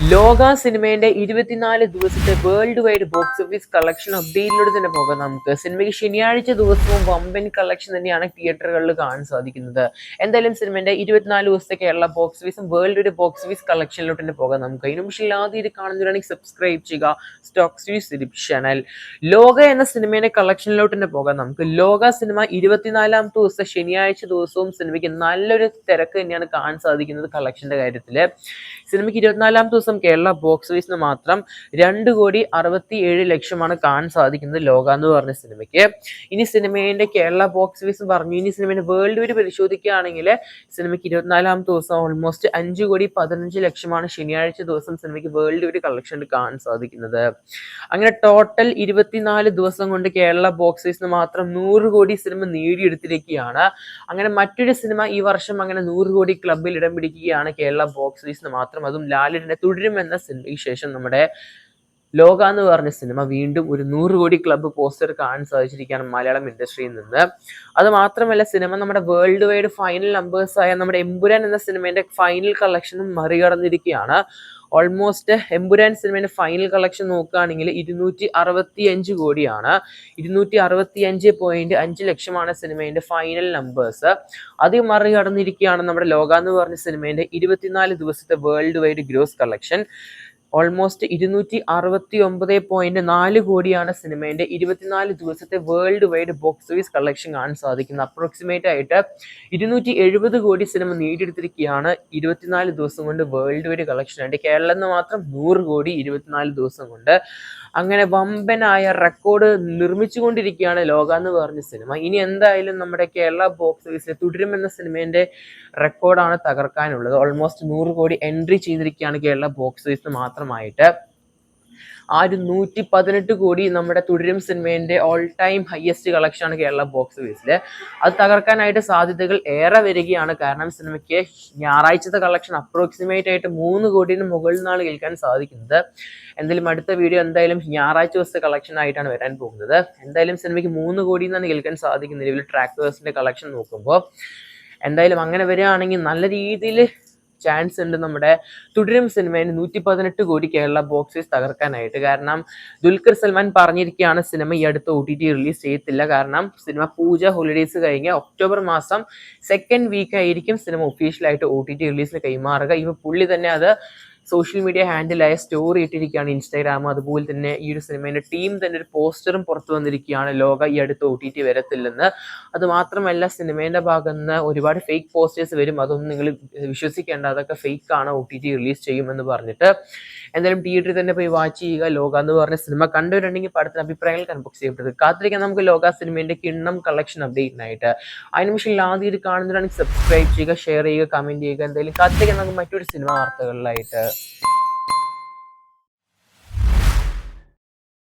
ലോക സിനിമയുടെ 24 ദിവസത്തെ world wide box office collection അപ്ഡേറ്റിലൂടെ തന്നെ പോകാം. നമുക്ക് സിനിമയ്ക്ക് ശനിയാഴ്ച ദിവസവും വമ്പൻ കളക്ഷൻ തന്നെയാണ് തിയേറ്ററുകളിൽ കാണാൻ സാധിക്കുന്നത്. എന്തായാലും സിനിമയുടെ 24 ദിവസത്തെ കേരള ബോക്സ് ഓഫീസും വേൾഡ് വൈഡ് ബോക്സ് ഓഫീസ് കളക്ഷനിലോട്ട് തന്നെ പോകാം. നമുക്ക് അതിന് പക്ഷേ ആദ്യം ഇത് കാണുന്നവരാണെങ്കിൽ സബ്സ്ക്രൈബ് ചെയ്യുക സ്റ്റോക്സ് യൂസ് ചാനൽ. ലോക എന്ന സിനിമയുടെ കളക്ഷനിലോട്ട് തന്നെ പോകാം. നമുക്ക് ലോക സിനിമ 24ാമത്തെ ദിവസം ശനിയാഴ്ച ദിവസവും സിനിമയ്ക്ക് നല്ലൊരു തിരക്ക് തന്നെയാണ് കാണാൻ സാധിക്കുന്നത്. കളക്ഷന്റെ കാര്യത്തിൽ സിനിമയ്ക്ക് 24ാമത്തെ ദിവസം കേരള ബോക്സ് ഓഫീസിന് മാത്രം 2,67,00,000 കാണാൻ സാധിക്കുന്നത് ലോക എന്ന് പറഞ്ഞ സിനിമയ്ക്ക്. ഇനി സിനിമയുടെ കേരള ബോക്സ് ഓഫീസ് പറഞ്ഞു. ഇനി സിനിമയുടെ വേൾഡ് വൈഡ് പരിശോധിക്കുകയാണെങ്കിൽ സിനിമയ്ക്ക് 24ാമത്തെ ദിവസം ഓൾമോസ്റ്റ് 5,15,00,000 ശനിയാഴ്ച ദിവസം സിനിമയ്ക്ക് വേൾഡ് വൈഡ് കളക്ഷൻ കാണാൻ സാധിക്കുന്നത്. അങ്ങനെ ടോട്ടൽ 24 ദിവസം കൊണ്ട് കേരള ബോക്സ് ഓഫീസിന് മാത്രം 100 കോടി സിനിമ നേടിയെടുത്തിരിക്കുകയാണ്. അങ്ങനെ മറ്റൊരു സിനിമ ഈ വർഷം അങ്ങനെ 100 കോടി ക്ലബിൽ ഇടം പിടിക്കുകയാണ് കേരള ബോക്സ് ഓഫീസിന് മാത്രം. അതും ലാലിന്റെ തുടരും എന്ന സിനിമയ്ക്ക് ശേഷം നമ്മുടെ ലോക എന്ന് പറഞ്ഞ സിനിമ വീണ്ടും ഒരു 100 കോടി ക്ലബ്ബ് പോസ്റ്റർ കാണാൻ സാധിച്ചിരിക്കുകയാണ് മലയാളം ഇൻഡസ്ട്രിയിൽ നിന്ന്. അത് മാത്രമല്ല സിനിമ നമ്മുടെ വേൾഡ് വൈഡ് ഫൈനൽ നമ്പേഴ്സ് ആയ നമ്മുടെ എമ്പുരാൻ എന്ന സിനിമയുടെ ഫൈനൽ കളക്ഷനും മറികടന്നിരിക്കുകയാണ്. ഓൾമോസ്റ്റ് എമ്പുരാൻ സിനിമയുടെ ഫൈനൽ കളക്ഷൻ നോക്കുകയാണെങ്കിൽ 265 കോടിയാണ്. 265.5 ലക്ഷമാണ് സിനിമയുടെ ഫൈനൽ നമ്പേഴ്സ്. അത് മറികടന്നിരിക്കുകയാണ് നമ്മുടെ ലോക എന്ന് പറഞ്ഞ സിനിമയുടെ 24 ദിവസത്തെ world wide gross collection. Almost 269.4 കോടിയാണ് സിനിമയുടെ 24 ദിവസത്തെ world wide box office collection കാണാൻ സാധിക്കുന്നത്. അപ്രോക്സിമേറ്റ് ആയിട്ട് 270 കോടി സിനിമ നേടിയെടുത്തിരിക്കുകയാണ് 24 ദിവസം കൊണ്ട് വേൾഡ് വൈഡ് കളക്ഷൻ ആയിട്ട്. കേരളത്തിൽ നിന്ന് മാത്രം 100 കോടി 24 ദിവസം കൊണ്ട്. അങ്ങനെ വമ്പനായ റെക്കോർഡ് നിർമ്മിച്ചുകൊണ്ടിരിക്കുകയാണ് ലോക എന്ന് പറഞ്ഞ സിനിമ. ഇനി എന്തായാലും നമ്മുടെ കേരള ബോക്സ് ഓഫീസിൽ തുടരും എന്ന സിനിമേന്റെ റെക്കോർഡാണ് തകർക്കാനുള്ളത്. ഓൾമോസ്റ്റ് 100 കോടി എൻട്രി ചെയ്തിരിക്കുകയാണ് കേരള ബോക്സ് ഓഫീസിൽ മാത്രമായിട്ട്. ആ ഒരു 118 കോടി നമ്മുടെ തുടരും സിനിമേന്റെ ഓൾ ടൈം ഹയസ്റ്റ് കളക്ഷനാണ് കേരള ബോക്സ് ഓഫീസിൽ. അത് തകർക്കാനായിട്ട് സാധ്യതകൾ ഏറെ വരികയാണ്. കാരണം സിനിമയ്ക്ക് ഞായറാഴ്ചത്തെ കളക്ഷൻ അപ്രോക്സിമേറ്റ് ആയിട്ട് 3 കോടിന് മുകളിൽ നിന്നാണ് കേൾക്കാൻ സാധിക്കുന്നത്. എന്തായാലും അടുത്ത വീഡിയോ എന്തായാലും ഞായറാഴ്ച ദിവസത്തെ കളക്ഷൻ ആയിട്ടാണ് വരാൻ പോകുന്നത്. എന്തായാലും സിനിമയ്ക്ക് 3 കോടി നിന്നാണ് കേൾക്കാൻ സാധിക്കുന്നത് നിലവിൽ ട്രാക്ടേഴ്സിന്റെ കളക്ഷൻ നോക്കുമ്പോൾ. എന്തായാലും അങ്ങനെ വരികയാണെങ്കിൽ നല്ല രീതിയിൽ ചാൻസ് ഉണ്ട് നമ്മുടെ തുടരും സിനിമയിൽ 118 കോടി കേരള ബോക്സ് ഓഫീസ് തകർക്കാനായിട്ട്. കാരണം ദുൽഖർ സൽമാൻ പറഞ്ഞിരിക്കുകയാണ് സിനിമ ഈ അടുത്ത് OTT റിലീസ് ചെയ്യത്തില്ല. കാരണം സിനിമ പൂജ ഹോളിഡേയ്സ് കഴിഞ്ഞ് ഒക്ടോബർ മാസം സെക്കൻഡ് വീക്ക് ആയിരിക്കും സിനിമ ഒഫീഷ്യലായിട്ട് OTT റിലീസിന് കൈമാറുക. ഇവ പുള്ളി തന്നെ അത് സോഷ്യൽ മീഡിയ ഹാൻഡിലായ സ്റ്റോറി ഇട്ടിരിക്കുകയാണ് ഇൻസ്റ്റാഗ്രാം. അതുപോലെ തന്നെ ഈ ഒരു സിനിമയുടെ ടീം തന്നെ ഒരു പോസ്റ്ററും പുറത്തു വന്നിരിക്കുകയാണ് ലോക ഈ അടുത്ത് OTT വരത്തില്ലെന്ന്. അത് മാത്രമല്ല സിനിമയുടെ ഭാഗത്ത് നിന്ന് ഒരുപാട് ഫേക്ക് പോസ്റ്റേഴ്സ് വരും. അതൊന്നും നിങ്ങൾ വിശ്വസിക്കേണ്ട, അതൊക്കെ ഫേക്ക് ആണ്, OTT റിലീസ് ചെയ്യുമെന്ന് പറഞ്ഞിട്ട്. എന്തായാലും തിയേറ്ററിൽ തന്നെ പോയി വാച്ച് ചെയ്യുക. ലോക എന്ന് പറഞ്ഞ സിനിമ കണ്ടുവരുന്നുണ്ടെങ്കിൽ പടത്തിന് അഭിപ്രായങ്ങൾ കൺബോക്സ് ചെയ്യപ്പെട്ടത് കാത്തിരിക്കാൻ നമുക്ക് ലോക സിനിമയുടെ കിണ്ണം കളക്ഷൻ അപ്ഡേറ്റിനായിട്ട്. അതിന് നിമിഷം ആദ്യം കാണുന്നവരാണെങ്കിൽ സബ്സ്ക്രൈബ് ചെയ്യുക, ഷെയർ ചെയ്യുക, കമന്റ് ചെയ്യുക. എന്തായാലും കാത്തിരിക്കാൻ നമുക്ക് മറ്റൊരു സിനിമ വാർത്തകളിലായിട്ട്.